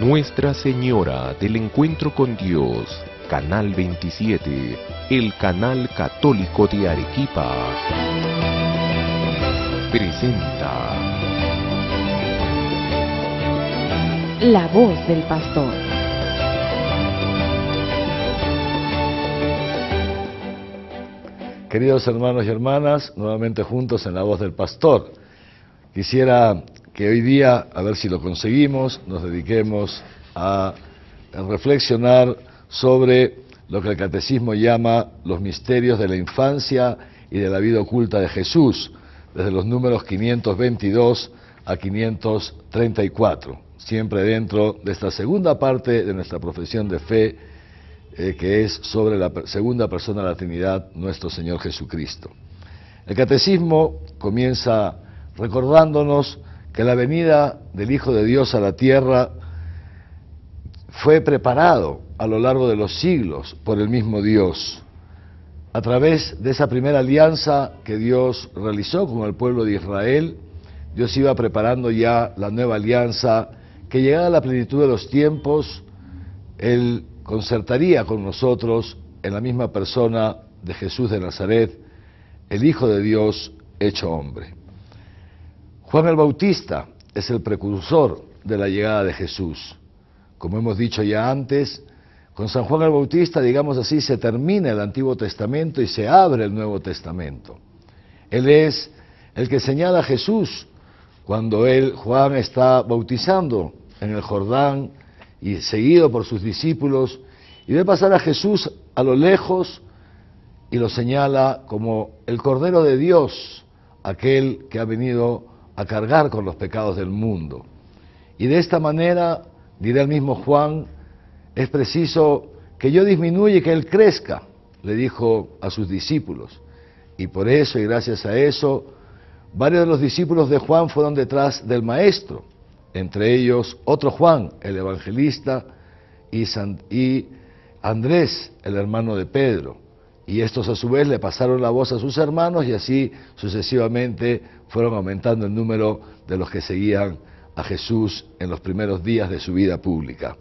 Nuestra Señora del Encuentro con Dios, Canal 27, el canal católico de Arequipa, presenta La Voz del Pastor. Queridos hermanos y hermanas, nuevamente juntos en La Voz del Pastor. Quisiera que hoy día, a ver si lo conseguimos, nos dediquemos a reflexionar sobre lo que el Catecismo llama los misterios de la infancia y de la vida oculta de Jesús, desde los números 522 a 534, siempre dentro de esta segunda parte de nuestra profesión de fe, que es sobre la segunda persona de la Trinidad, nuestro Señor Jesucristo. El Catecismo comienza recordándonos que la venida del Hijo de Dios a la tierra fue preparado a lo largo de los siglos por el mismo Dios. A través de esa primera alianza que Dios realizó con el pueblo de Israel, Dios iba preparando ya la nueva alianza que, llegada a la plenitud de los tiempos, Él concertaría con nosotros en la misma persona de Jesús de Nazaret, el Hijo de Dios hecho hombre. Juan el Bautista es el precursor de la llegada de Jesús. Como hemos dicho ya antes, con San Juan el Bautista, digamos así, se termina el Antiguo Testamento y se abre el Nuevo Testamento. Él es el que señala a Jesús cuando Juan está bautizando en el Jordán y seguido por sus discípulos, y ve pasar a Jesús a lo lejos y lo señala como el Cordero de Dios, aquel que ha venido a cargar con los pecados del mundo. Y de esta manera, dirá el mismo Juan, es preciso que yo disminuya y que Él crezca, le dijo a sus discípulos. Y por eso, y gracias a eso, varios de los discípulos de Juan fueron detrás del Maestro, entre ellos otro Juan, el evangelista, y Andrés, el hermano de Pedro. Y estos a su vez le pasaron la voz a sus hermanos y así sucesivamente fueron aumentando el número de los que seguían a Jesús en los primeros días de su vida pública.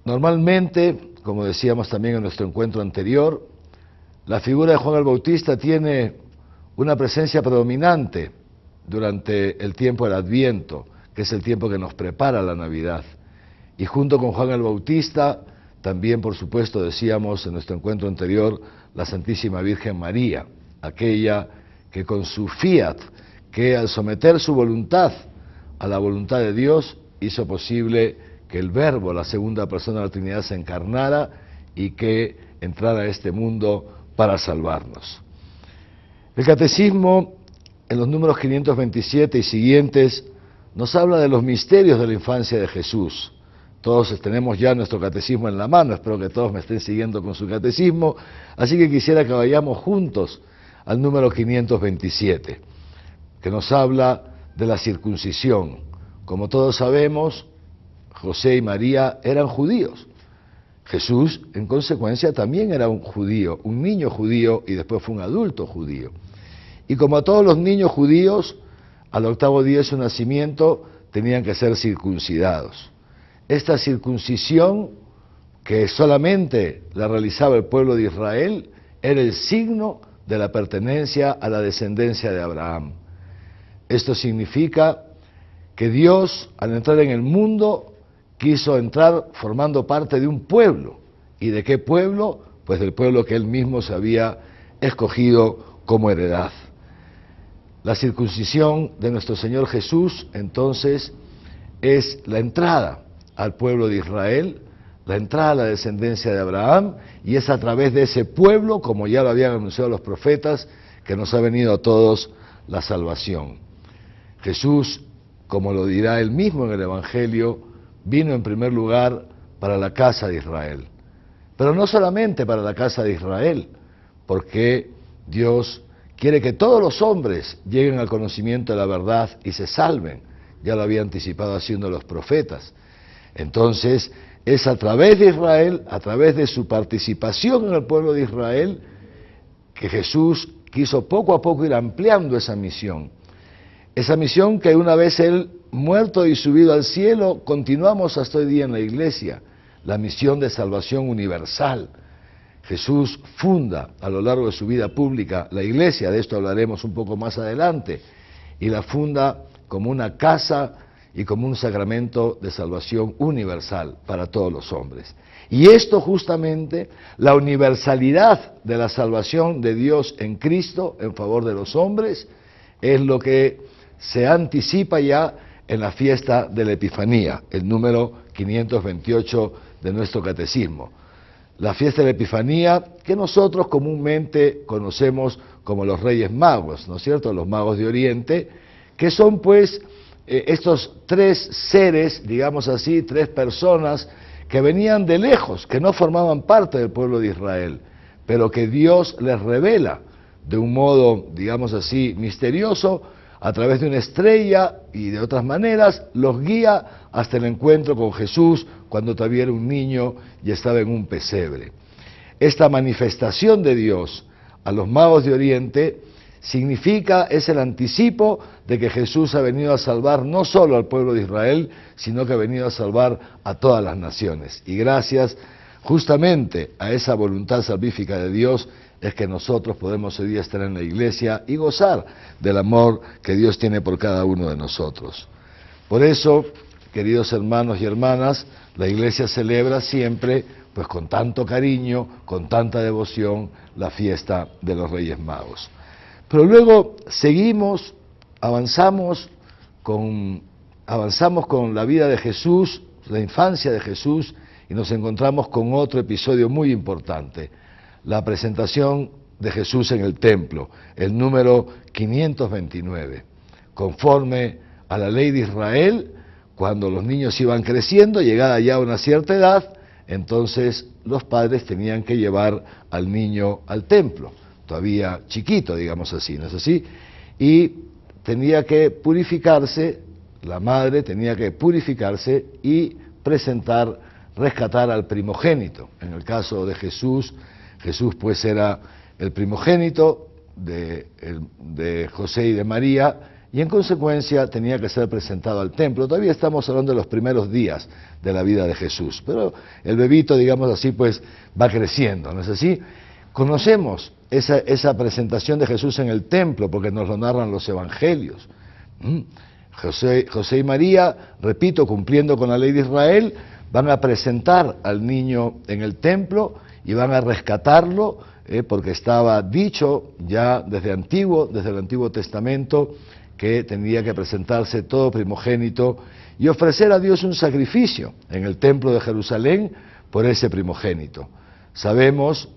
Normalmente, como decíamos también en nuestro encuentro anterior, la figura de Juan el Bautista tiene una presencia predominante durante el tiempo del Adviento, que es el tiempo que nos prepara la Navidad. Y junto con Juan el Bautista, también, por supuesto, decíamos en nuestro encuentro anterior, la Santísima Virgen María, aquella que con su fiat, que al someter su voluntad a la voluntad de Dios, hizo posible que el Verbo, la segunda persona de la Trinidad, se encarnara y que entrara a este mundo para salvarnos. El Catecismo, en los números 527 y siguientes, nos habla de los misterios de la infancia de Jesús. Todos tenemos ya nuestro catecismo en la mano, espero que todos me estén siguiendo con su catecismo, así que quisiera que vayamos juntos al número 527, que nos habla de la circuncisión. Como todos sabemos, José y María eran judíos. Jesús, en consecuencia, también era un judío, un niño judío, y después fue un adulto judío. Y como a todos los niños judíos, al octavo día de su nacimiento tenían que ser circuncidados. Esta circuncisión, que solamente la realizaba el pueblo de Israel, era el signo de la pertenencia a la descendencia de Abraham. Esto significa que Dios, al entrar en el mundo, quiso entrar formando parte de un pueblo. ¿Y de qué pueblo? Pues del pueblo que Él mismo se había escogido como heredad. La circuncisión de nuestro Señor Jesús, entonces, es la entrada al pueblo de Israel, la entrada a la descendencia de Abraham, y es a través de ese pueblo, como ya lo habían anunciado los profetas, que nos ha venido a todos la salvación. Jesús, como lo dirá él mismo en el Evangelio, vino en primer lugar para la casa de Israel. Pero no solamente para la casa de Israel, porque Dios quiere que todos los hombres lleguen al conocimiento de la verdad y se salven. Ya lo había anticipado haciendo los profetas. Entonces, es a través de Israel, a través de su participación en el pueblo de Israel, que Jesús quiso poco a poco ir ampliando esa misión. Esa misión que una vez Él muerto y subido al cielo, continuamos hasta hoy día en la iglesia, la misión de salvación universal. Jesús funda a lo largo de su vida pública la iglesia, de esto hablaremos un poco más adelante, y la funda como una casa y como un sacramento de salvación universal para todos los hombres. Y esto justamente, la universalidad de la salvación de Dios en Cristo en favor de los hombres, es lo que se anticipa ya en la fiesta de la Epifanía, el número 528 de nuestro catecismo. La fiesta de la Epifanía, que nosotros comúnmente conocemos como los Reyes Magos, ¿no es cierto?, los magos de Oriente, que son pues estos tres seres, digamos así, tres personas que venían de lejos, que no formaban parte del pueblo de Israel, pero que Dios les revela de un modo, digamos así, misterioso, a través de una estrella y de otras maneras, los guía hasta el encuentro con Jesús cuando todavía era un niño y estaba en un pesebre. Esta manifestación de Dios a los magos de Oriente significa, es el anticipo de que Jesús ha venido a salvar no solo al pueblo de Israel, sino que ha venido a salvar a todas las naciones. Y gracias justamente a esa voluntad salvífica de Dios, es que nosotros podemos hoy día estar en la iglesia y gozar del amor que Dios tiene por cada uno de nosotros. Por eso, queridos hermanos y hermanas, la iglesia celebra siempre, pues con tanto cariño, con tanta devoción, la fiesta de los Reyes Magos. Pero luego seguimos, avanzamos con la vida de Jesús, la infancia de Jesús, y nos encontramos con otro episodio muy importante, la presentación de Jesús en el templo, el número 529. Conforme a la ley de Israel, cuando los niños iban creciendo, llegada ya a una cierta edad, entonces los padres tenían que llevar al niño al templo, todavía chiquito, digamos así, ¿no es así? Y tenía que purificarse, la madre tenía que purificarse y rescatar al primogénito. En el caso de Jesús, Jesús pues era el primogénito de José y de María, y en consecuencia tenía que ser presentado al templo. Todavía estamos hablando de los primeros días de la vida de Jesús, pero el bebito, digamos así, pues va creciendo, ¿no es así? Conocemos esa presentación de Jesús en el templo, porque nos lo narran los evangelios. José y María, repito, cumpliendo con la ley de Israel, van a presentar al niño en el templo y van a rescatarlo, porque estaba dicho ya desde el Antiguo Testamento, que tenía que presentarse todo primogénito y ofrecer a Dios un sacrificio en el templo de Jerusalén por ese primogénito. Sabemos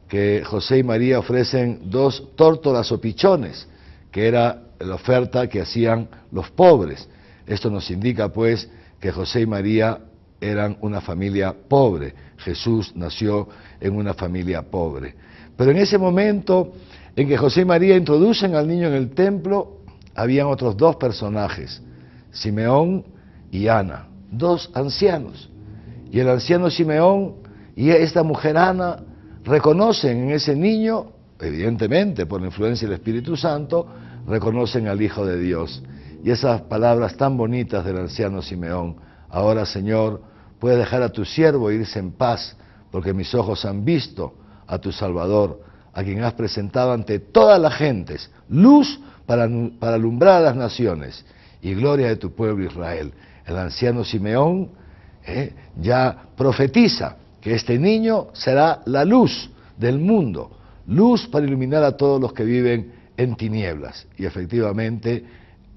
que José y María ofrecen 2 tórtolas o pichones, que era la oferta que hacían los pobres. Esto nos indica pues que José y María eran una familia pobre. Jesús nació en una familia pobre. Pero en ese momento en que José y María introducen al niño en el templo, habían otros 2 personajes, Simeón y Ana, 2 ancianos. Y el anciano Simeón y esta mujer Ana reconocen en ese niño, evidentemente por la influencia del Espíritu Santo, reconocen al Hijo de Dios. Y esas palabras tan bonitas del anciano Simeón: ahora, Señor, puedes dejar a tu siervo irse en paz, porque mis ojos han visto a tu Salvador, a quien has presentado ante todas las gentes, luz para alumbrar a las naciones y gloria de tu pueblo Israel. El anciano Simeón ya profetiza que este niño será la luz del mundo, luz para iluminar a todos los que viven en tinieblas. Y efectivamente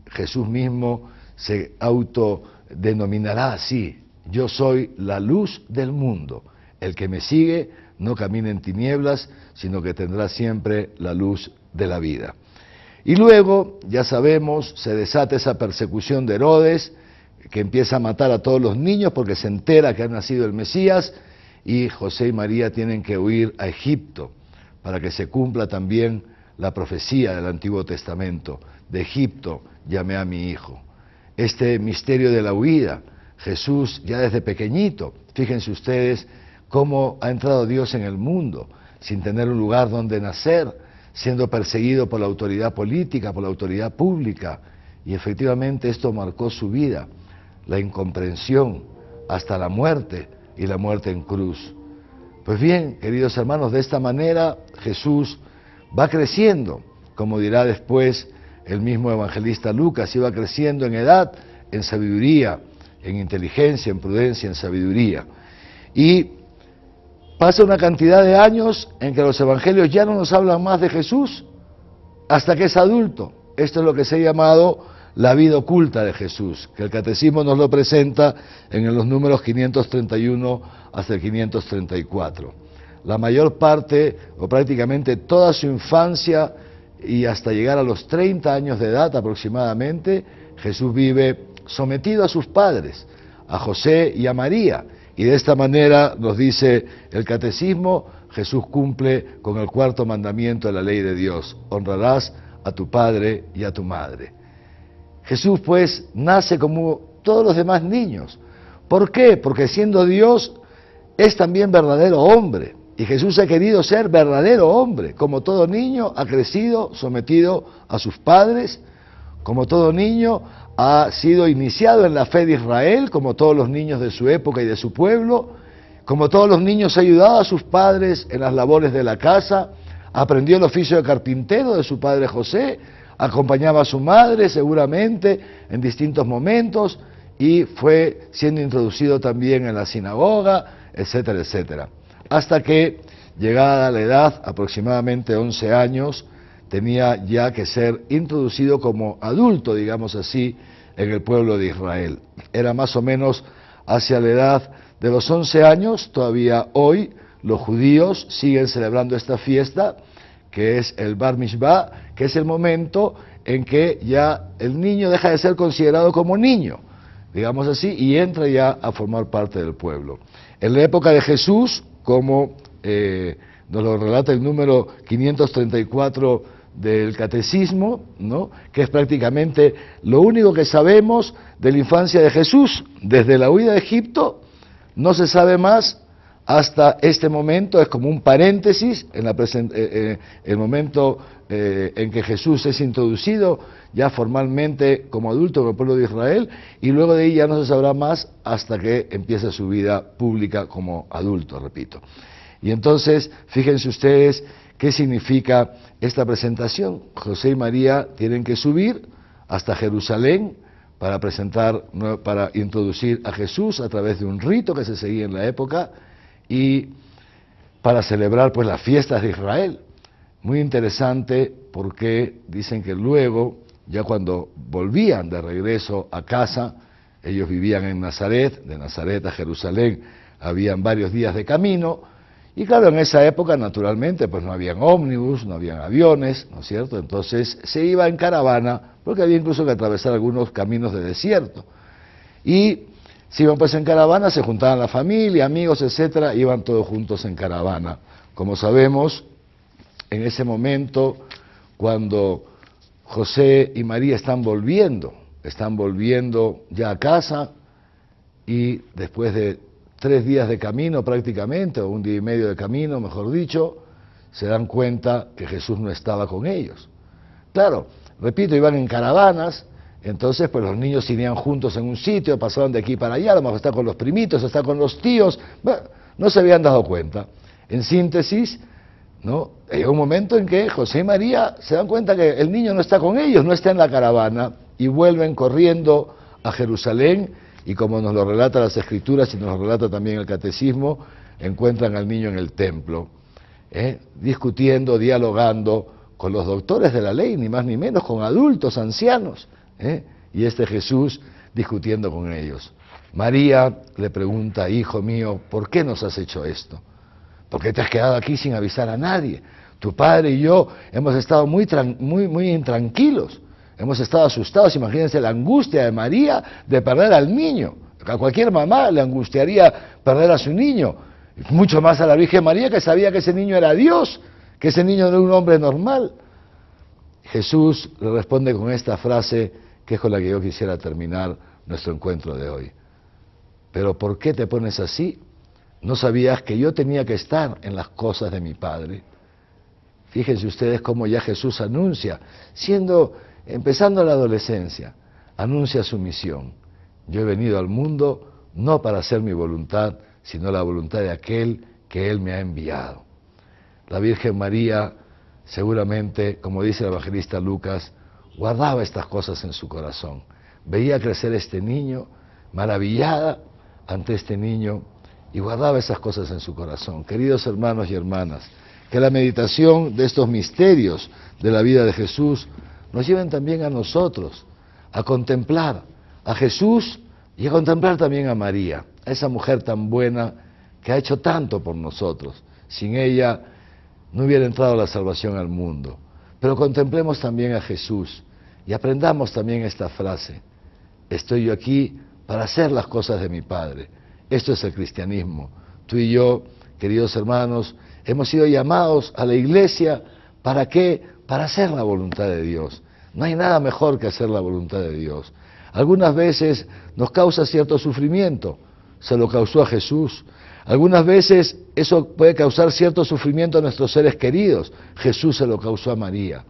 Jesús mismo se autodenominará así: yo soy la luz del mundo, el que me sigue no camina en tinieblas, sino que tendrá siempre la luz de la vida. Y luego, ya sabemos, se desata esa persecución de Herodes, que empieza a matar a todos los niños porque se entera que ha nacido el Mesías, y José y María tienen que huir a Egipto para que se cumpla también la profecía del Antiguo Testamento: de Egipto llamé a mi hijo. Este misterio de la huida, Jesús ya desde pequeñito, fíjense ustedes cómo ha entrado Dios en el mundo sin tener un lugar donde nacer, siendo perseguido por la autoridad política, por la autoridad pública, Y efectivamente esto marcó su vida, la incomprensión hasta la muerte y la muerte en cruz. Pues bien, queridos hermanos, de esta manera Jesús va creciendo, como dirá después el mismo evangelista Lucas, iba creciendo en edad, en sabiduría, en inteligencia, en prudencia, en sabiduría. Y pasa una cantidad de años en que los evangelios ya no nos hablan más de Jesús hasta que es adulto. Esto es lo que se ha llamado la vida oculta de Jesús, que el catecismo nos lo presenta en los números 531 hasta el 534. La mayor parte, o prácticamente toda su infancia y hasta llegar a los 30 años de edad aproximadamente, Jesús vive sometido a sus padres, a José y a María. Y de esta manera, nos dice el catecismo, Jesús cumple con el cuarto mandamiento de la ley de Dios: honrarás a tu padre y a tu madre. Jesús pues nace como todos los demás niños. ¿Por qué? Porque siendo Dios es también verdadero hombre. Y Jesús ha querido ser verdadero hombre. Como todo niño ha crecido sometido a sus padres. Como todo niño ha sido iniciado en la fe de Israel, como todos los niños de su época y de su pueblo. Como todos los niños ha ayudado a sus padres en las labores de la casa. Aprendió el oficio de carpintero de su padre José. Acompañaba a su madre seguramente en distintos momentos y fue siendo introducido también en la sinagoga, etcétera, etcétera. Hasta que, llegada la edad, aproximadamente 11 años, tenía ya que ser introducido como adulto, digamos así, en el pueblo de Israel. Era más o menos hacia la edad de los 11 años, todavía hoy los judíos siguen celebrando esta fiesta, que es el Bar Mishvah, que es el momento en que ya el niño deja de ser considerado como niño, digamos así, y entra ya a formar parte del pueblo. En la época de Jesús, como nos lo relata el número 534 del Catecismo, ¿no?, que es prácticamente lo único que sabemos de la infancia de Jesús, desde la huida de Egipto, no se sabe más hasta este momento. Es como un paréntesis en el momento en que Jesús es introducido ya formalmente como adulto en el pueblo de Israel, y luego de ahí ya no se sabrá más hasta que empieza su vida pública como adulto, repito. Y entonces, fíjense ustedes qué significa esta presentación. José y María tienen que subir hasta Jerusalén para introducir a Jesús a través de un rito que se seguía en la época, y para celebrar pues las fiestas de Israel. Muy interesante, porque dicen que luego, ya cuando volvían de regreso a casa, ellos vivían en Nazaret, de Nazaret a Jerusalén habían varios días de camino, y claro, en esa época naturalmente pues no habían ómnibus, no habían aviones, ¿no es cierto? Entonces se iba en caravana, porque había incluso que atravesar algunos caminos de desierto. Y si iban pues en caravana, se juntaban la familia, amigos, etcétera, iban todos juntos en caravana. Como sabemos, en ese momento, cuando José y María están volviendo ya a casa, y después de 3 días de camino prácticamente, o 1 día y medio de camino, mejor dicho, se dan cuenta que Jesús no estaba con ellos. Claro, repito, iban en caravanas. Entonces, pues los niños irían juntos en un sitio, pasaban de aquí para allá, a lo mejor está con los primitos, está con los tíos, bueno, no se habían dado cuenta. En síntesis, ¿no?, hay un momento en que José y María se dan cuenta que el niño no está con ellos, no está en la caravana, y vuelven corriendo a Jerusalén, y como nos lo relata las Escrituras y nos lo relata también el Catecismo, encuentran al niño en el templo, discutiendo, dialogando con los doctores de la ley, ni más ni menos, con adultos, ancianos, y Jesús discutiendo con ellos. María le pregunta: hijo mío, ¿por qué nos has hecho esto? ¿Por qué te has quedado aquí sin avisar a nadie? Tu padre y yo hemos estado muy intranquilos, hemos estado asustados. Imagínense la angustia de María de perder al niño. A cualquier mamá le angustiaría perder a su niño, mucho más a la Virgen María, que sabía que ese niño era Dios, que ese niño no era un hombre normal. Jesús le responde con esta frase, que es con la que yo quisiera terminar nuestro encuentro de hoy: ¿pero por qué te pones así? ¿No sabías que yo tenía que estar en las cosas de mi Padre? Fíjense ustedes cómo ya Jesús anuncia, siendo empezando la adolescencia, anuncia su misión. Yo he venido al mundo no para hacer mi voluntad, sino la voluntad de aquel que Él me ha enviado. La Virgen María, seguramente, como dice el evangelista Lucas, guardaba estas cosas en su corazón. Veía crecer este niño, maravillada ante este niño, y guardaba esas cosas en su corazón. Queridos hermanos y hermanas, que la meditación de estos misterios de la vida de Jesús nos lleven también a nosotros a contemplar a Jesús y a contemplar también a María, a esa mujer tan buena que ha hecho tanto por nosotros. Sin ella no hubiera entrado la salvación al mundo. Pero contemplemos también a Jesús y aprendamos también esta frase: estoy yo aquí para hacer las cosas de mi Padre. Esto es el cristianismo. Tú y yo, queridos hermanos, hemos sido llamados a la iglesia, ¿para qué? Para hacer la voluntad de Dios. No hay nada mejor que hacer la voluntad de Dios. Algunas veces nos causa cierto sufrimiento, se lo causó a Jesús. Algunas veces eso puede causar cierto sufrimiento a nuestros seres queridos, Jesús se lo causó a María.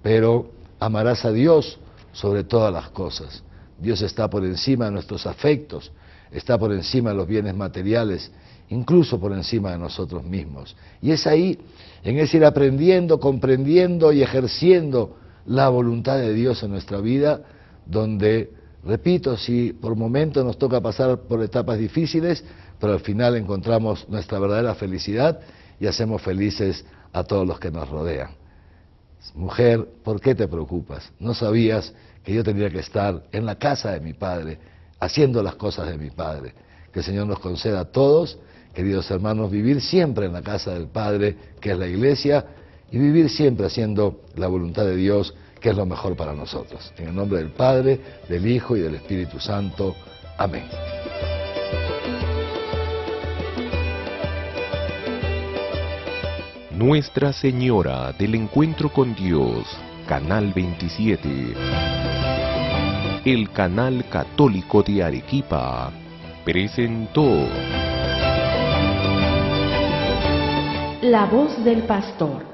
Pero amarás a Dios sobre todas las cosas. Dios está por encima de nuestros afectos, está por encima de los bienes materiales, incluso por encima de nosotros mismos. Y es ahí, en ese ir aprendiendo, comprendiendo y ejerciendo la voluntad de Dios en nuestra vida, donde, repito, si por momentos nos toca pasar por etapas difíciles, pero al final encontramos nuestra verdadera felicidad y hacemos felices a todos los que nos rodean. Mujer, ¿por qué te preocupas? ¿No sabías que yo tendría que estar en la casa de mi Padre, haciendo las cosas de mi Padre? Que el Señor nos conceda a todos, queridos hermanos, vivir siempre en la casa del Padre, que es la iglesia, y vivir siempre haciendo la voluntad de Dios, que es lo mejor para nosotros. En el nombre del Padre, del Hijo y del Espíritu Santo. Amén. Nuestra Señora del Encuentro con Dios, Canal 27. El Canal Católico de Arequipa presentó La voz del pastor.